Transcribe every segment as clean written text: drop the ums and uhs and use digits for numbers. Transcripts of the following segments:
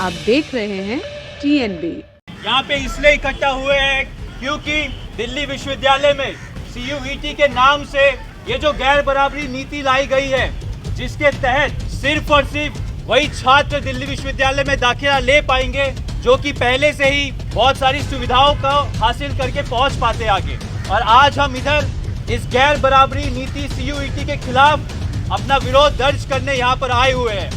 आप देख रहे हैं TNB। यहाँ पे इसलिए इकट्ठा हुए हैं क्योंकि दिल्ली विश्वविद्यालय में CUET के नाम से ये जो गैर बराबरी नीति लाई गई है, जिसके तहत सिर्फ और सिर्फ वही छात्र दिल्ली विश्वविद्यालय में दाखिला ले पाएंगे जो कि पहले से ही बहुत सारी सुविधाओं को हासिल करके पहुंच पाते आगे। और आज हम इधर इस गैर बराबरी नीति CUET के खिलाफ अपना विरोध दर्ज करने यहाँ पर आए हुए हैं।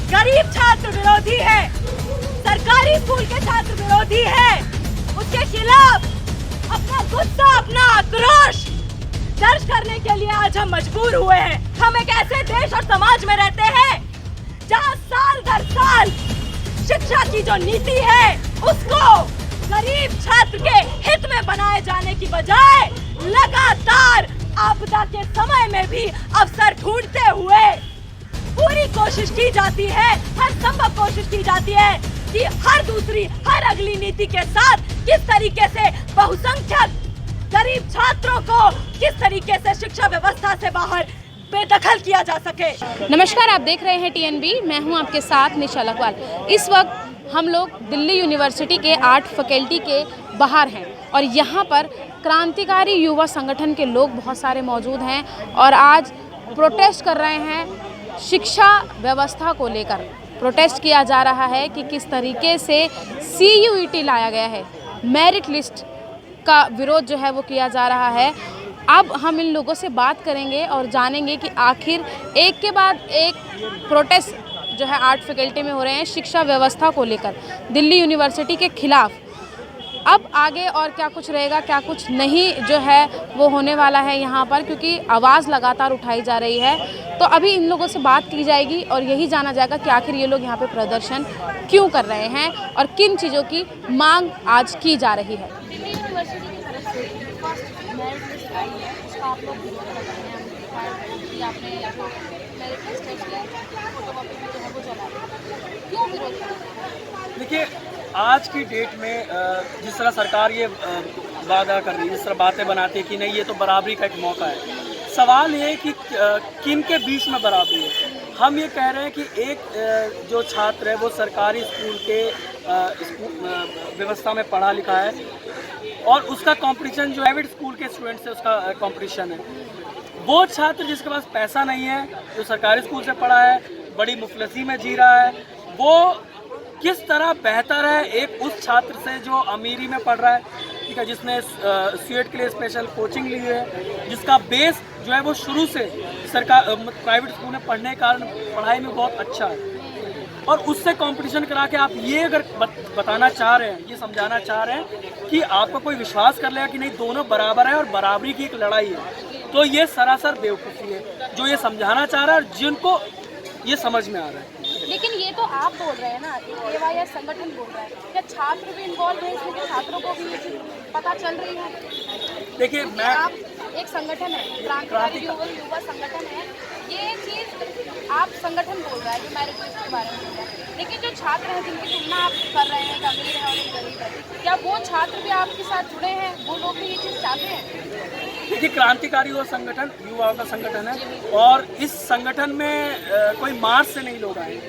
गरीब छात्र विरोधी है, सरकारी स्कूल के छात्र विरोधी है। उसके खिलाफ अपना गुस्सा, अपना आक्रोश दर्ज करने के लिए आज हम मजबूर हुए हैं। हम एक ऐसे देश और समाज में रहते हैं जहां साल दर साल शिक्षा की जो नीति है उसको गरीब छात्र के हित में बनाए जाने की बजाय लगातार आपदा के समय में भी अवसर ढूंढते हुए पूरी कोशिश की जाती है, हर संभव कोशिश की जाती है कि हर दूसरी, हर अगली नीति के साथ किस तरीके से बहुसंख्यक गरीब छात्रों को किस तरीके से शिक्षा व्यवस्था से बाहर बेदखल किया जा सके। नमस्कार, आप देख रहे हैं TNB। मैं हूं आपके साथ निशा लखवाल। इस वक्त हम लोग दिल्ली यूनिवर्सिटी के आर्ट फैकल्टी के बाहर हैं और यहाँ पर क्रांतिकारी युवा संगठन के लोग बहुत सारे मौजूद हैं और आज प्रोटेस्ट कर रहे हैं। शिक्षा व्यवस्था को लेकर प्रोटेस्ट किया जा रहा है कि किस तरीके से CUET लाया गया है, मेरिट लिस्ट का विरोध जो है वो किया जा रहा है। अब हम इन लोगों से बात करेंगे और जानेंगे कि आखिर एक के बाद एक प्रोटेस्ट जो है आर्ट फैकल्टी में हो रहे हैं शिक्षा व्यवस्था को लेकर दिल्ली यूनिवर्सिटी के खिलाफ। अब आगे और क्या कुछ रहेगा, क्या कुछ नहीं जो है वो होने वाला है यहाँ पर, क्योंकि आवाज़ लगातार उठाई जा रही है। तो अभी इन लोगों से बात की जाएगी और यही जाना जाएगा कि आखिर ये लोग यहाँ पे प्रदर्शन क्यों कर रहे हैं और किन चीज़ों की मांग आज की जा रही है। दिल्ली यूनिवर्सिटी की तरफ से फर्स्ट मेरिट लिस्ट आई है, उसका आप लोग विरोध कर रहे हैं कि आपने मेरिट लिस्ट फोटोकॉपी भी जो है वो चला रही है, क्यों विरोध कर रहे हैं? देखिए, आज की डेट में जिस तरह सरकार ये वादा कर रही है, जिस तरह बातें बनाती है कि नहीं ये तो बराबरी का एक मौका है, सवाल ये है कि किन के बीच में बराबरी है। हम ये कह रहे हैं कि एक जो छात्र है वो सरकारी स्कूल के व्यवस्था में पढ़ा लिखा है और उसका कंपटीशन जो प्राइवेट स्कूल के स्टूडेंट से उसका कंपटीशन है। वो छात्र जिसके पास पैसा नहीं है, जो सरकारी स्कूल से पढ़ा है, बड़ी मुफलसी में जी रहा है, वो किस तरह बेहतर है एक उस छात्र से जो अमीरी में पढ़ रहा है, ठीक है, जिसने CUET के लिए स्पेशल कोचिंग ली है, जिसका बेस जो है वो शुरू से सरकार प्राइवेट स्कूल में पढ़ने के कारण पढ़ाई में बहुत अच्छा है। और उससे कंपटीशन करा के आप ये अगर बताना चाह रहे हैं, ये समझाना चाह रहे हैं कि आपका कोई विश्वास कर लेगा कि नहीं दोनों बराबर है और बराबरी की एक लड़ाई है, तो ये सरासर बेवकूफ़ी है जो ये समझाना चाह रहा है और जिनको ये समझ में आ रहा है। लेकिन ये तो आप बोल रहे हैं ना, AYS संगठन बोल रहा है, क्या छात्र भी इन्वॉल्व है इसमें? छात्रों को भी ये चीज़ पता चल रही है? देखिए, मैं आप एक संगठन है, क्रांतिकारी युवा संगठन है, ये चीज़ आप संगठन बोल रहा है जो मेरिट लिस्ट के बारे में बोल रहा है, लेकिन जो छात्र हैं जिनकी तुलना आप कर रहे हैं, एक अमीर है और एक गरीब है, क्या वो छात्र भी आपके साथ जुड़े हैं? वो लोग भी ये चीज़ चाहते हैं? देखिए, क्रांतिकारी युवा संगठन युवाओं का संगठन है और इस संगठन में कोई मार्च से नहीं लोग आए।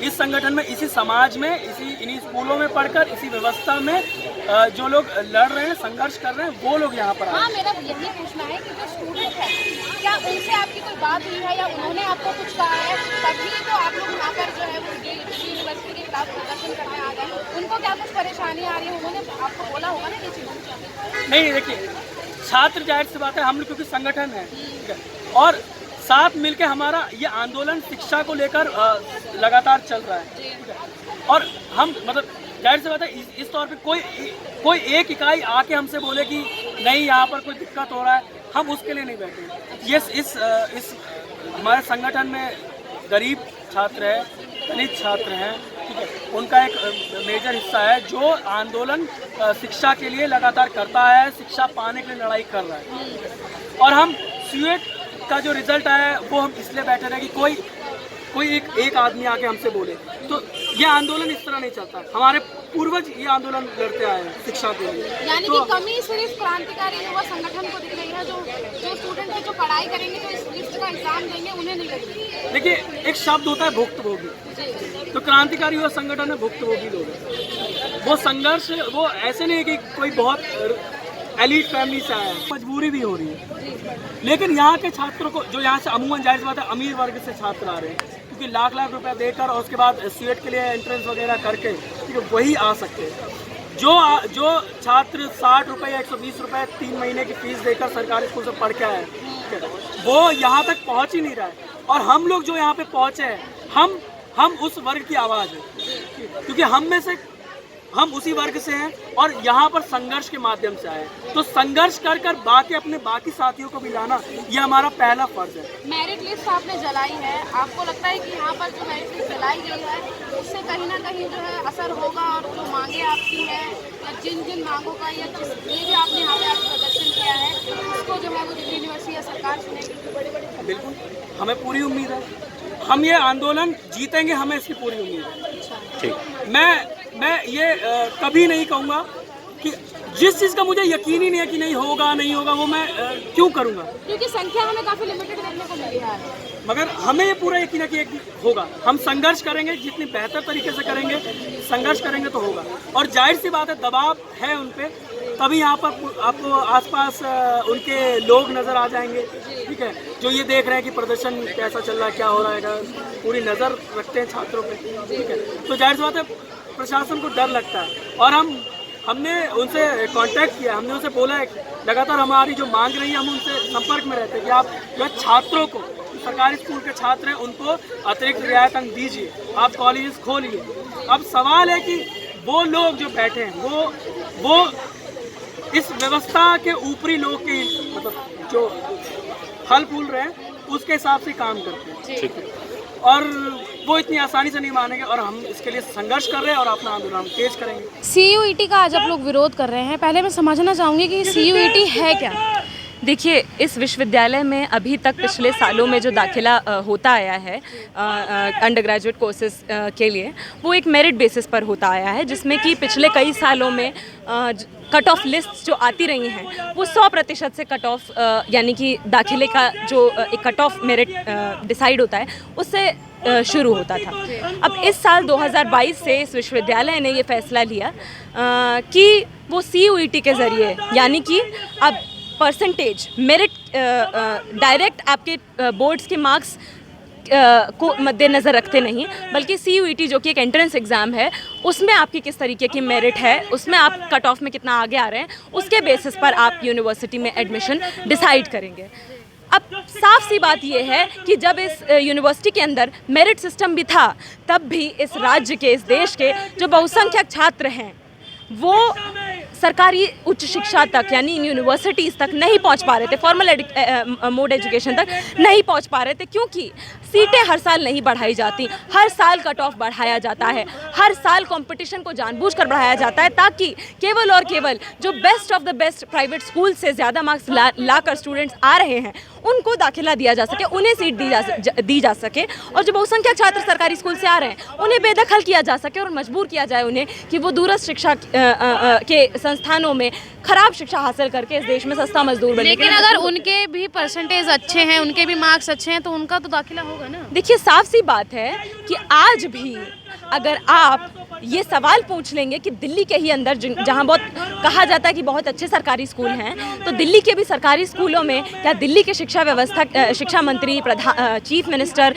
इस संगठन में इसी समाज में इन्हीं स्कूलों में पढ़कर इसी व्यवस्था में जो लोग लड़ रहे हैं, संघर्ष कर रहे हैं, वो लोग यहाँ पर आए। हाँ, मेरा यही पूछना है कि जो स्टूडेंट है, क्या उनसे आपकी कोई बात हुई है या उन्होंने आपको कुछ कहा है तभी तो आप लोग यहाँ पर जो है वो दिल्ली यूनिवर्सिटी के खिलाफ प्रदर्शन करने आ गए? उनको क्या कुछ परेशानी आ रही है, उन्होंने आपको बोला होगा ना ये चीज़? नहीं, देखिए, छात्र जाहिर सी बात है, हम लोग क्योंकि संगठन है और साथ मिलके हमारा ये आंदोलन शिक्षा को लेकर लगातार चल रहा है और हम मतलब जाहिर सी बात है इस तौर पे कोई एक इकाई आके हमसे बोले कि नहीं यहाँ पर कोई दिक्कत हो रहा है, हम उसके लिए नहीं बैठे। ये इस हमारे संगठन में गरीब छात्र है, दलित छात्र हैं, ठीक है, उनका एक मेजर हिस्सा है जो आंदोलन शिक्षा के लिए लगातार करता है, शिक्षा पाने के लिए लड़ाई कर रहा है। और हम सीयूईटी का जो रिजल्ट आया है वो हम इसलिए बैठे रहे कि कोई एक आदमी आके हमसे बोले, तो ये आंदोलन इस तरह नहीं चलता। हमारे पूर्वज ये आंदोलन लड़ते आए हैं शिक्षा के लिए। यानी तो कि कमी सिर्फ क्रांतिकारी युवा संगठन को दिख रही है, जो स्टूडेंट है जो पढ़ाई करेंगे, जो इस लिस्ट का एग्जाम देंगे, उन्हें नहीं लगी। देखिए, एक शब्द होता है भुक्तभोगी, तो क्रांतिकारी युवा संगठन में भुक्तभोगी लोग हैं। वो संघर्ष वो ऐसे नहीं है कि कोई बहुत एलिट फैमिली से आया है, मजबूरी भी हो रही है। लेकिन यहाँ के छात्रों को, जो यहाँ से अमूमन जाहिर बात है अमीर वर्ग से छात्र आ रहे हैं, क्योंकि लाख लाख रुपया देकर और उसके बाद सीयूईटी के लिए एंट्रेंस वगैरह करके ठीक है वही आ सकते हैं। जो छात्र 60 रुपये या 120 रुपये 3 महीने की फीस देकर सरकारी स्कूल से पढ़ के आए वो यहाँ तक पहुँच ही नहीं रहा है। और हम लोग जो यहाँ पे पहुँचे हैं, हम उस वर्ग की आवाज़ है, क्योंकि हम में से हम उसी वर्ग से हैं और यहाँ पर संघर्ष के माध्यम से आए। तो संघर्ष कर अपने बाकी साथियों को भी लाना, ये हमारा पहला फर्ज है। मेरिट लिस्ट आपने जलाई है, आपको लगता है कि यहाँ पर जो मेरिट लिस्ट जलाई गई है उससे कहीं ना कहीं जो है असर होगा, और जो मांगे आपकी है या जिन मांगों का या जिस ये भी आपने यहाँ पे प्रदर्शन किया है उसको जो है वो दिल्ली यूनिवर्सिटी या सरकार सुनेगी? बिल्कुल, हमें पूरी उम्मीद है, हम ये आंदोलन जीतेंगे, हमें इसकी पूरी उम्मीद है। ठीक, मैं ये कभी नहीं कहूँगा कि जिस चीज़ का मुझे यकीन ही नहीं है कि नहीं होगा वो मैं क्यों करूँगा, क्योंकि संख्या हमें काफ़ी लिमिटेड देखने को मिली है। मगर हमें ये पूरा यकीन है कि एक होगा। हम संघर्ष करेंगे, जितनी बेहतर तरीके से करेंगे, संघर्ष करेंगे तो होगा। और जाहिर सी बात है दबाव है उन पर, तभी यहाँ पर आपको आसपास उनके लोग नज़र आ जाएंगे, ठीक है, जो ये देख रहे हैं कि प्रदर्शन कैसा चल रहा है, क्या हो रहा है, पूरी नज़र रखते हैं छात्रों पे, ठीक है। तो जाहिर सी बात है प्रशासन को डर लगता है। और हमने उनसे कांटेक्ट किया, हमने उनसे बोला है लगातार हमारी जो मांग रही है, हम उनसे संपर्क में रहते हैं कि आप जो छात्रों को, सरकारी स्कूल के छात्र हैं उनको अतिरिक्त रियायत अंक दीजिए, आप कॉलेजेस खोलिए। अब सवाल है कि वो लोग जो बैठे हैं वो इस व्यवस्था के ऊपरी लोग के मतलब जो फल फूल रहे हैं उसके हिसाब से काम करते हैं, ठीक है, और वो इतनी आसानी से नहीं मानेंगे। और हम इसके लिए संघर्ष कर रहे हैं और अपना आंदोलन तेज करेंगे। सीयूईटी का आज आप लोग विरोध कर रहे हैं, पहले मैं समझना चाहूँगी कि सीयूईटी है क्या? देखिए, इस विश्वविद्यालय में अभी तक पिछले सालों में जो दाखिला होता आया है अंडर ग्रेजुएट कोर्सेज के लिए, वो एक मेरिट बेसिस पर होता आया है, जिसमें कि पिछले कई सालों में कट ऑफ लिस्ट जो आती रही हैं वो 100% से कट ऑफ यानी कि दाखिले का जो एक कट ऑफ मेरिट डिसाइड होता है उससे शुरू होता था। अब इस साल 2022 से इस विश्वविद्यालय ने ये फैसला लिया कि वो सीयूईटी के ज़रिए, यानी कि अब परसेंटेज मेरिट डायरेक्ट आपके बोर्ड्स के मार्क्स को मद्देनज़र रखते नहीं, बल्कि सीयूईटी जो कि एक एंट्रेंस एग्ज़ाम है उसमें आपकी किस तरीके की मेरिट है, उसमें आप कट ऑफ में कितना आगे आ रहे हैं, उसके बेसिस पर आप यूनिवर्सिटी में एडमिशन डिसाइड करेंगे। अब साफ सी बात यह है कि जब इस यूनिवर्सिटी के अंदर मेरिट सिस्टम भी था, तब भी इस राज्य के, इस देश के जो बहुसंख्यक छात्र हैं वो सरकारी उच्च शिक्षा तक यानी यूनिवर्सिटीज़ तक नहीं पहुंच पा रहे थे, फॉर्मल मोड एजुकेशन तक नहीं पहुंच पा रहे थे, क्योंकि सीटें हर साल नहीं बढ़ाई जाती, हर साल कट ऑफ बढ़ाया जाता है, हर साल कंपटीशन को जानबूझकर बढ़ाया जाता है ताकि केवल और केवल जो best of the best private school से ज़्यादा मार्क्स लाकर स्टूडेंट्स आ रहे हैं उनको दाखिला दिया जा सके, उन्हें सीट दी जा सके, और जो बहुसंख्यक छात्र सरकारी स्कूल से आ रहे हैं उन्हें बेदखल किया जा सके और मजबूर किया जाए उन्हें कि वो दूरस्थ शिक्षा के संस्थानों में खराब शिक्षा हासिल करके इस देश में सस्ता मजदूर बने। लेकिन अगर उनके भी परसेंटेज अच्छे हैं, उनके भी मार्क्स अच्छे हैं, तो उनका तो दाखिला होगा ना। देखिए, साफ सी बात है कि आज भी अगर आप ये सवाल पूछ लेंगे कि दिल्ली के ही अंदर जहाँ बहुत कहा जाता है कि बहुत अच्छे सरकारी स्कूल हैं, तो दिल्ली के भी सरकारी स्कूलों में क्या दिल्ली के शिक्षा व्यवस्था, शिक्षा मंत्री, चीफ मिनिस्टर,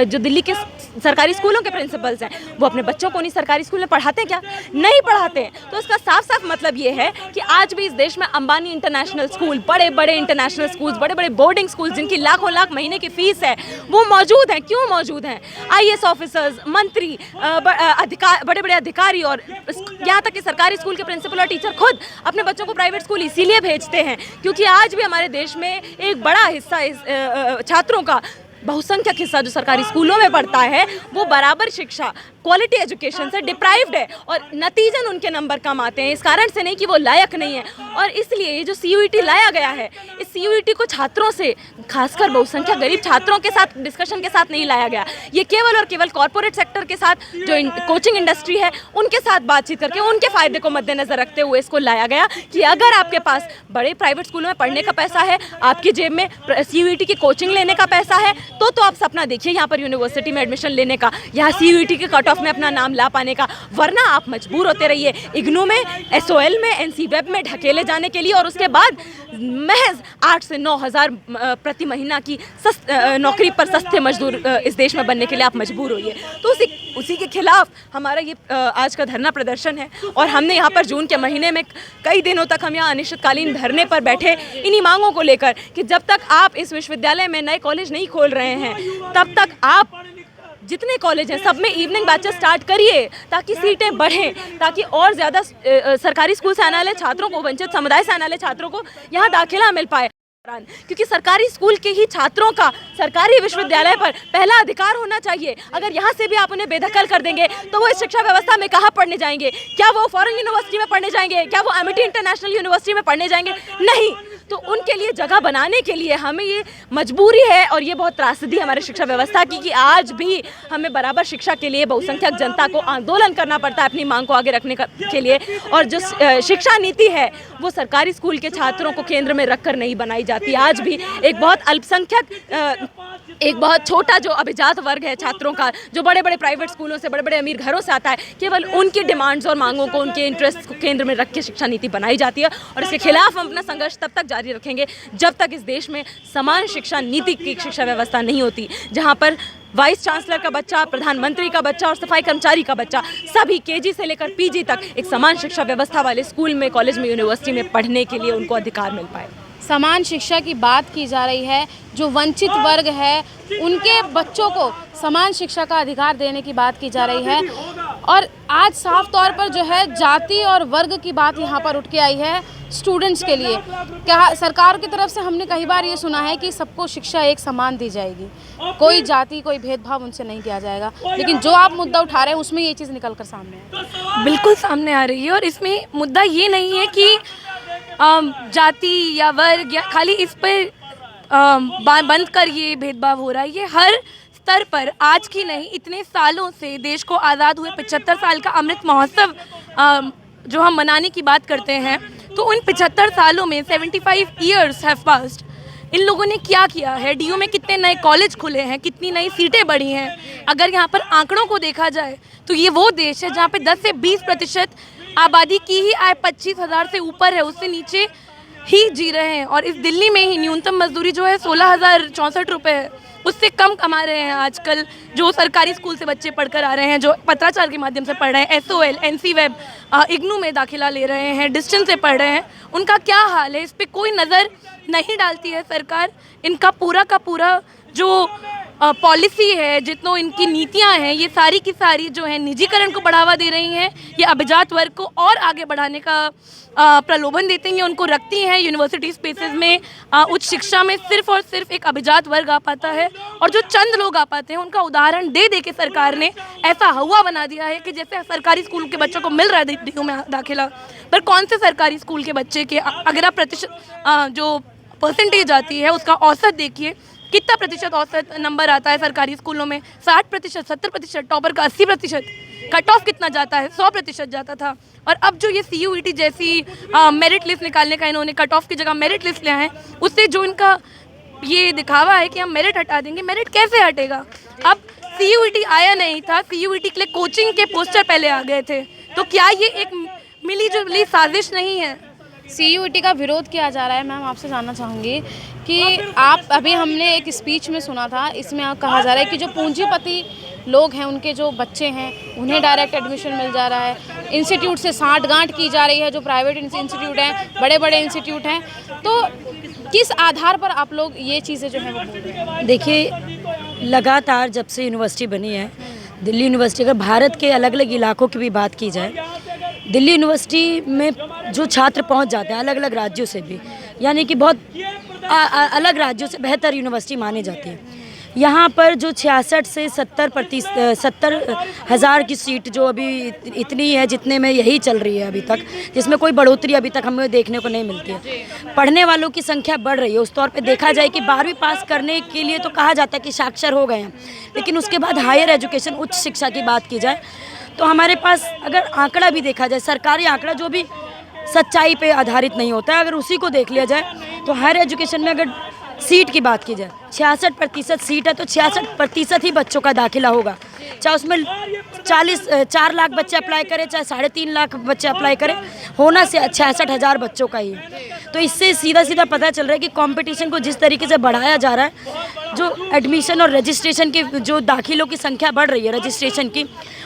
जो दिल्ली के सरकारी स्कूलों के प्रिंसिपल्स हैं, वो अपने बच्चों को उन्हीं सरकारी स्कूल में पढ़ाते हैं क्या? नहीं पढ़ाते हैं। तो इसका साफ साफ मतलब ये है कि आज भी इस देश में अंबानी इंटरनेशनल स्कूल, बड़े बड़े इंटरनेशनल स्कूल्स, बड़े बड़े बोर्डिंग स्कूल्स जिनकी लाखों लाख महीने की फीस है, वो मौजूद हैं। क्यों मौजूद हैं? IAS ऑफिसर्स, मंत्री, बड़े बड़े अधिकारी और यहाँ तक कि सरकारी स्कूल के प्रिंसिपल और टीचर खुद अपने बच्चों को प्राइवेट स्कूल इसीलिए भेजते हैं क्योंकि आज भी हमारे देश में एक बड़ा हिस्सा छात्रों का, बहुसंख्यक हिस्सा जो सरकारी स्कूलों में पढ़ता है, वो बराबर शिक्षा क्वालिटी एजुकेशन से डिप्राइव्ड है और नतीजन उनके नंबर कम आते हैं, इस कारण से नहीं कि वो लायक नहीं है। और इसलिए ये जो CUET लाया गया है, इस CUET को छात्रों से, खासकर बहुसंख्यक गरीब छात्रों के साथ डिस्कशन के साथ नहीं लाया गया। ये केवल और केवल कॉर्पोरेट सेक्टर के साथ, जो कोचिंग इंडस्ट्री है उनके साथ बातचीत करके उनके फ़ायदे को मद्देनज़र रखते हुए इसको लाया गया कि अगर आपके पास बड़े प्राइवेट स्कूलों में पढ़ने का पैसा है, आपकी जेब में CUET की कोचिंग लेने का पैसा है, तो आप सपना देखिए यहाँ पर यूनिवर्सिटी में एडमिशन लेने का, यहाँ CUET के कट ऑफ में अपना नाम ला पाने का। वरना आप मजबूर होते रहिए इग्नू में, SOL में, NC वेब में ढकेले जाने के लिए, और उसके बाद महज 8 से 9 हज़ार प्रति महीना की नौकरी पर सस्ते मजदूर इस देश में बनने के लिए आप मजबूर होइए। तो उसी के खिलाफ हमारा ये आज का धरना प्रदर्शन है। और हमने यहाँ पर जून के महीने में कई दिनों तक हम यहाँ अनिश्चितकालीन धरने पर बैठे इन्हीं मांगों को लेकर कि जब तक आप इस विश्वविद्यालय में नए कॉलेज नहीं खोल रहे हैं, तब तक आप जितने कॉलेज हैं सब में इवनिंग बैचेस स्टार्ट करिए, ताकि सीटें बढ़ें, ताकि और ज़्यादा सरकारी स्कूल से आने वाले छात्रों को, वंचित समुदाय से आने वाले छात्रों को यहाँ दाखिला मिल पाए। क्योंकि सरकारी स्कूल के ही छात्रों का सरकारी विश्वविद्यालय पर पहला अधिकार होना चाहिए। अगर यहाँ से भी आप उन्हें बेदखल कर देंगे तो वो इस शिक्षा व्यवस्था में कहाँ पढ़ने जाएंगे? क्या वो फॉरेन यूनिवर्सिटी में पढ़ने जाएंगे? क्या वो एमिटी इंटरनेशनल यूनिवर्सिटी में पढ़ने जाएंगे? नहीं। तो उनके लिए जगह बनाने के लिए हमें ये मजबूरी है, और ये बहुत त्रासदी है हमारी शिक्षा व्यवस्था की, कि आज भी हमें बराबर शिक्षा के लिए बहुसंख्यक जनता को आंदोलन करना पड़ता है अपनी मांग को आगे रखने के लिए। और जो शिक्षा नीति है वो सरकारी स्कूल के छात्रों को केंद्र में रखकर नहीं बनाई जाती। आज भी एक बहुत अल्पसंख्यक, एक बहुत छोटा जो अभिजात वर्ग है छात्रों का, जो बड़े बड़े प्राइवेट स्कूलों से, बड़े बड़े अमीर घरों से आता है, केवल उनकी डिमांड्स और मांगों को, उनके इंटरेस्ट को केंद्र में रख के शिक्षा नीति बनाई जाती है। और इसके खिलाफ हम अपना संघर्ष तब तक जारी रखेंगे जब तक इस देश में समान शिक्षा नीति की शिक्षा व्यवस्था नहीं होती, जहाँ पर वाइस चांसलर का बच्चा, प्रधानमंत्री का बच्चा और सफाई कर्मचारी का बच्चा सभी KG से लेकर PG तक एक समान शिक्षा व्यवस्था वाले स्कूल में, कॉलेज में, यूनिवर्सिटी में पढ़ने के लिए उनको अधिकार मिल पाए। समान शिक्षा की बात की जा रही है, जो वंचित वर्ग है उनके बच्चों को समान शिक्षा का अधिकार देने की बात की जा रही है। और आज साफ तौर पर जो है जाति और वर्ग की बात यहाँ पर उठ के आई है स्टूडेंट्स के लिए। क्या सरकार की तरफ से हमने कई बार ये सुना है कि सबको शिक्षा एक समान दी जाएगी, कोई जाति, कोई भेदभाव उनसे नहीं किया जाएगा, लेकिन जो आप मुद्दा उठा रहे हैं उसमें ये चीज़ निकल कर सामने है। बिल्कुल सामने आ रही है। और इसमें मुद्दा ये नहीं है कि जाति या वर्ग या खाली इस पर बंद कर ये भेदभाव हो रहा है। ये हर स्तर पर, आज की नहीं, इतने सालों से देश को आज़ाद हुए 75 साल का अमृत महोत्सव जो हम मनाने की बात करते हैं, तो उन 75 सालों में 75 ईयर्स हैव पास्ड। इन लोगों ने क्या किया है? DU में कितने नए कॉलेज खुले हैं, कितनी नई सीटें बढ़ी हैं। अगर यहाँ पर आंकड़ों को देखा जाए तो ये वो देश है जहाँ पे 10 से 20% आबादी की ही आय 25,000 से ऊपर है, उससे नीचे ही जी रहे हैं। और इस दिल्ली में ही न्यूनतम मजदूरी जो है 16,064 रुपये है, उससे कम कमा रहे हैं आजकल जो सरकारी स्कूल से बच्चे पढ़कर आ रहे हैं, जो पत्राचार के माध्यम से पढ़ रहे हैं, SOL, NC वेब, इग्नू में दाखिला ले रहे हैं, डिस्टेंस से पढ़ रहे हैं। उनका क्या हाल है? इस पर कोई नज़र नहीं डालती है सरकार। इनका पूरा का पूरा जो पॉलिसी है, जितनों इनकी नीतियां हैं, ये सारी की सारी जो है निजीकरण को बढ़ावा दे रही हैं। ये अभिजात वर्ग को और आगे बढ़ाने का प्रलोभन देती हैं, उनको रखती हैं यूनिवर्सिटी स्पेसेस में। उच्च शिक्षा में सिर्फ और सिर्फ एक अभिजात वर्ग आ पाता है, और जो चंद लोग आ पाते हैं उनका उदाहरण दे दे के सरकार ने ऐसा हवा बना दिया है कि जैसे सरकारी स्कूल के बच्चों को मिल रहा है DU में दाखिला, पर कौन से सरकारी स्कूल के बच्चे के अगर आप जो परसेंटेज आती है उसका औसत देखिए, कितना प्रतिशत औसत नंबर आता है सरकारी स्कूलों में? 60%, 70%, टॉपर का 80%, कट ऑफ कितना जाता है? 100% जाता था। और अब जो ये CUET जैसी मेरिट लिस्ट निकालने का इन्होंने कट ऑफ की जगह मेरिट लिस्ट लिया है, उससे जो इनका ये दिखावा है कि हम मेरिट हटा देंगे, मेरिट कैसे हटेगा? अब CUET आया नहीं था, CUET के लिए कोचिंग के पोस्टर पहले आ गए थे, तो क्या ये एक मिली जुली साजिश नहीं है? CUET का विरोध किया जा रहा है। मैम आपसे जानना चाहूँगी कि आप, अभी हमने एक स्पीच में सुना था, इसमें कहा जा रहा है कि जो पूंजीपति लोग हैं उनके जो बच्चे हैं उन्हें डायरेक्ट एडमिशन मिल जा रहा है, इंस्टीट्यूट से साठगांठ की जा रही है, जो प्राइवेट इंस्टीट्यूट हैं, बड़े बड़े इंस्टीट्यूट हैं, तो किस आधार पर आप लोग ये चीज़ें जो है वो बोल रहे हैं? देखिए, लगातार जब से यूनिवर्सिटी बनी है, दिल्ली यूनिवर्सिटी, अगर भारत के अलग अलग इलाकों की भी बात की जाए, दिल्ली यूनिवर्सिटी में जो छात्र पहुंच जाते हैं अलग अलग राज्यों से भी, यानी कि बहुत अलग राज्यों से बेहतर यूनिवर्सिटी मानी जाती है। यहाँ पर जो 66 से 70,000 की सीट जो अभी इतनी है जितने में यही चल रही है अभी तक, जिसमें कोई बढ़ोतरी अभी तक हमें देखने को नहीं मिलती है। पढ़ने वालों की संख्या बढ़ रही है। उस तौर पे देखा जाए कि 12वीं पास करने के लिए तो कहा जाता है कि साक्षर हो गए हैं, लेकिन उसके बाद हायर एजुकेशन उच्च शिक्षा की बात की जाए तो हमारे पास अगर आंकड़ा भी देखा जाए, सरकारी आंकड़ा जो भी सच्चाई पे आधारित नहीं होता है, अगर उसी को देख लिया जाए तो हायर एजुकेशन में अगर सीट की बात की जाए 66% सीट है तो 66% ही बच्चों का दाखिला होगा, चाहे उसमें 4 लाख बच्चे अप्लाई करें चाहे 3.5 लाख बच्चे अप्लाई करें, होना से 66,000 बच्चों का ही है। तो इससे सीधा सीधा पता चल रहा है कि कंपटीशन को जिस तरीके से बढ़ाया जा रहा है, जो एडमिशन और रजिस्ट्रेशन की जो दाखिलों की संख्या बढ़ रही है रजिस्ट्रेशन की,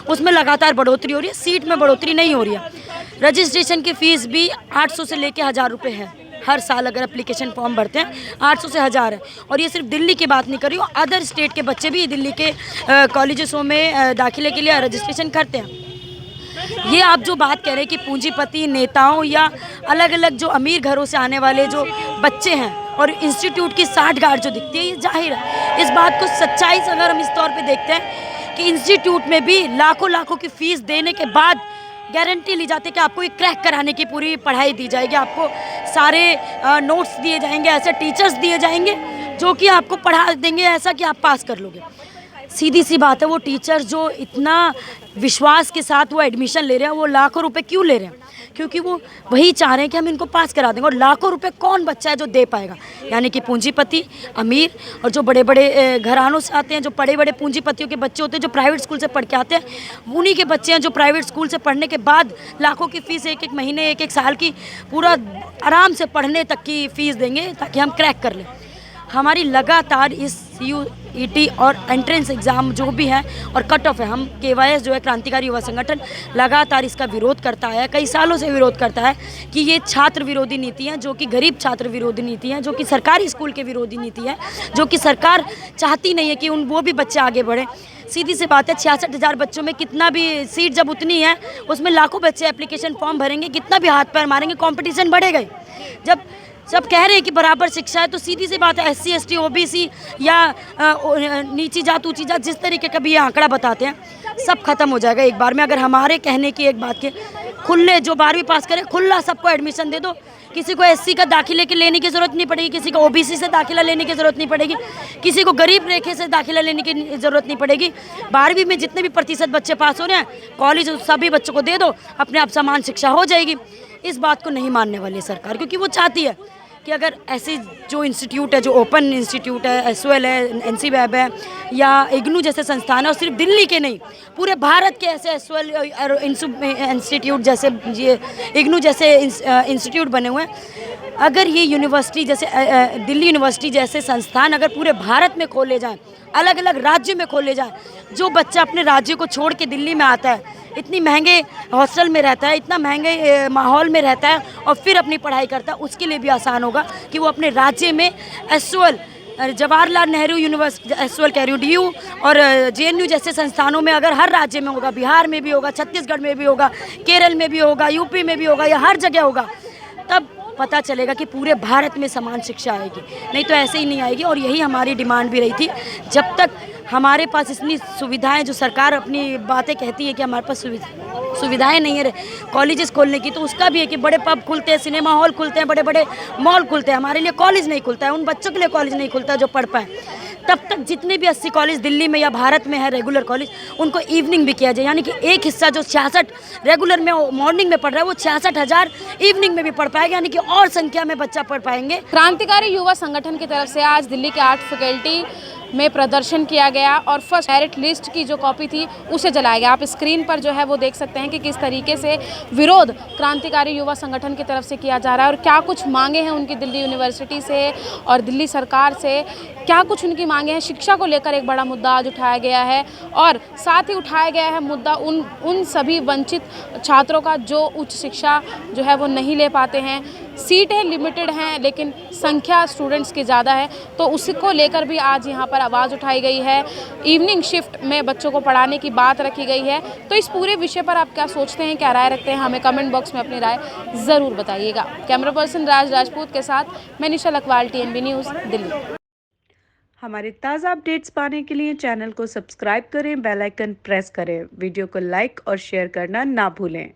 उसमें लगातार बढ़ोतरी हो रही है, सीट में बढ़ोतरी नहीं हो रही है। रजिस्ट्रेशन की फ़ीस भी 800 से लेकर 1000 रुपये है हर साल। अगर एप्लीकेशन फॉर्म भरते हैं 800 से 1000 है। और ये सिर्फ दिल्ली की बात नहीं कर रही हूँ, अदर स्टेट के बच्चे भी दिल्ली के कॉलेजों में दाखिले के लिए रजिस्ट्रेशन करते हैं। ये आप जो बात कह रहे हैं कि पूंजीपति नेताओं या अलग अलग जो अमीर घरों से आने वाले जो बच्चे हैं और इंस्टीट्यूट की साठगांठ जो दिखती है, ये जाहिर है। इस बात को सच्चाई से अगर हम इस तौर पे देखते हैं कि इंस्टीट्यूट में भी लाखों की फ़ीस देने के बाद गारंटी ली जाती है कि आपको ये क्रैक कराने की पूरी पढ़ाई दी जाएगी, आपको सारे नोट्स दिए जाएंगे, ऐसे टीचर्स दिए जाएंगे जो कि आपको पढ़ा देंगे ऐसा कि आप पास कर लोगे। सीधी सी बात है, वो टीचर्स जो इतना विश्वास के साथ वो एडमिशन ले रहे हैं, वो लाखों रुपए क्यों ले रहे हैं? क्योंकि वो वही चाह रहे हैं कि हम इनको पास करा देंगे। और लाखों रुपए कौन बच्चा है जो दे पाएगा? यानी कि पूंजीपति, अमीर और जो बड़े बड़े घरानों से आते हैं, जो बड़े बड़े पूंजीपतियों के बच्चे होते हैं, जो प्राइवेट स्कूल से पढ़ के आते हैं, उन्हीं के बच्चे हैं जो प्राइवेट स्कूल से पढ़ने के बाद लाखों की फ़ीस एक महीने एक साल की पूरा आराम से पढ़ने तक की फ़ीस देंगे ताकि हम क्रैक कर लें। हमारी लगातार इस CUET और एंट्रेंस एग्ज़ाम जो भी है और कट ऑफ है, हम KYS जो है क्रांतिकारी युवा संगठन लगातार इसका विरोध करता है, कई सालों से विरोध करता है कि ये छात्र विरोधी नीति है, जो कि गरीब छात्र विरोधी नीति है, जो कि सरकारी स्कूल के विरोधी नीति है, जो कि सरकार चाहती नहीं है कि वो भी बच्चे आगे बढ़ें। सीधी सी बात है, 66,000 बच्चों में कितना भी सीट जब उतनी है, उसमें लाखों बच्चे एप्लीकेशन फॉर्म भरेंगे, कितना भी हाथ पैर मारेंगे, कॉम्पिटिशन बढ़ेगा ही। जब सब कह रहे हैं कि बराबर शिक्षा है तो सीधी सी बात है, SC ST OBC या नीची जात ऊंची जात जिस तरीके का भी ये आंकड़ा बताते हैं सब खत्म हो जाएगा एक बार में। अगर हमारे कहने की एक बात के खुले जो 12वीं पास करे खुला सबको एडमिशन दे दो, किसी को SC का दाखिले के लेने की ज़रूरत नहीं पड़ेगी, किसी को OBC से दाखिला लेने की ज़रूरत नहीं पड़ेगी, किसी को गरीब रेखे से दाखिला लेने की ज़रूरत नहीं पड़ेगी। 12वीं में जितने भी प्रतिशत बच्चे पास हो रहे हैं, कॉलेज सभी बच्चों को दे दो, अपने आप समान शिक्षा हो जाएगी। इस बात को नहीं मानने वाली है सरकार, क्योंकि वो चाहती है कि अगर ऐसे जो इंस्टीट्यूट है, जो ओपन इंस्टीट्यूट है, SOL है, NCWeb है या IGNOU जैसे संस्थान है, और सिर्फ दिल्ली के नहीं पूरे भारत के ऐसे SOL और इंस्टीट्यूट जैसे ये IGNOU जैसे इंस्टीट्यूट बने हुए हैं, अगर ये यूनिवर्सिटी जैसे दिल्ली यूनिवर्सिटी जैसे संस्थान अगर पूरे भारत में खोले जाएँ, अलग अलग राज्य में खोले जाएँ, जो बच्चा अपने राज्य को छोड़ के दिल्ली में आता है, इतनी महंगे हॉस्टल में रहता है, इतना महंगे माहौल में रहता है और फिर अपनी पढ़ाई करता है, उसके लिए भी आसान होगा कि वो अपने राज्य में SOL Jawaharlal Nehru university SOL कह रही हूँ DU और JNU जैसे संस्थानों में अगर हर राज्य में होगा, बिहार में भी होगा, छत्तीसगढ़ में भी होगा, केरल में भी होगा, UP में भी होगा, या हर जगह होगा, तब पता चलेगा कि पूरे भारत में समान शिक्षा आएगी। नहीं तो ऐसे ही नहीं आएगी। और यही हमारी डिमांड भी रही थी, जब तक हमारे पास इतनी सुविधाएं, जो सरकार अपनी बातें कहती है कि हमारे पास सुविधाएं नहीं है कॉलेजेस खोलने की, तो उसका भी है कि बड़े पब खुलते हैं, सिनेमा हॉल खुलते हैं, बड़े बड़े मॉल खुलते हैं, हमारे लिए कॉलेज नहीं खुलता है, उन बच्चों के लिए कॉलेज नहीं खुलता है जो पढ़ पाए। तब तक जितने भी 80 कॉलेज दिल्ली में या भारत में है रेगुलर कॉलेज, उनको इवनिंग भी किया जाए, यानी कि एक हिस्सा जो 66 रेगुलर में मॉर्निंग में पढ़ रहा है, वो 66,000 इवनिंग में भी पढ़ पाएगा, यानी कि और संख्या में बच्चा पढ़ पाएंगे। क्रांतिकारी युवा संगठन की तरफ से आज दिल्ली के 8 फैकल्टी में प्रदर्शन किया गया और फर्स्ट मेरिट लिस्ट की जो कॉपी थी उसे जलाया गया। आप स्क्रीन पर जो है वो देख सकते हैं कि किस तरीके से विरोध क्रांतिकारी युवा संगठन की तरफ से किया जा रहा है और क्या कुछ मांगे हैं उनकी दिल्ली यूनिवर्सिटी से और दिल्ली सरकार से, क्या कुछ उनकी मांगे हैं। शिक्षा को लेकर एक बड़ा मुद्दा आज उठाया गया है और साथ ही उठाया गया है मुद्दा उन सभी वंचित छात्रों का जो उच्च शिक्षा जो है वो नहीं ले पाते हैं। सीटें लिमिटेड हैं लेकिन संख्या स्टूडेंट्स की ज़्यादा है, तो उसको लेकर भी आज यहाँ पर आवाज़ उठाई गई है। इवनिंग शिफ्ट में बच्चों को पढ़ाने की बात रखी गई है। तो इस पूरे विषय पर आप क्या सोचते हैं, क्या राय रखते हैं, हमें कमेंट बॉक्स में अपनी राय ज़रूर बताइएगा। कैमरा पर्सन राज राजपूत के साथ मैं निशा लखवाल, TNB न्यूज़, दिल्ली। हमारे ताज़ा अपडेट्स पाने के लिए चैनल को सब्सक्राइब करें, बेल आइकन प्रेस करें, वीडियो को लाइक और शेयर करना ना भूलें।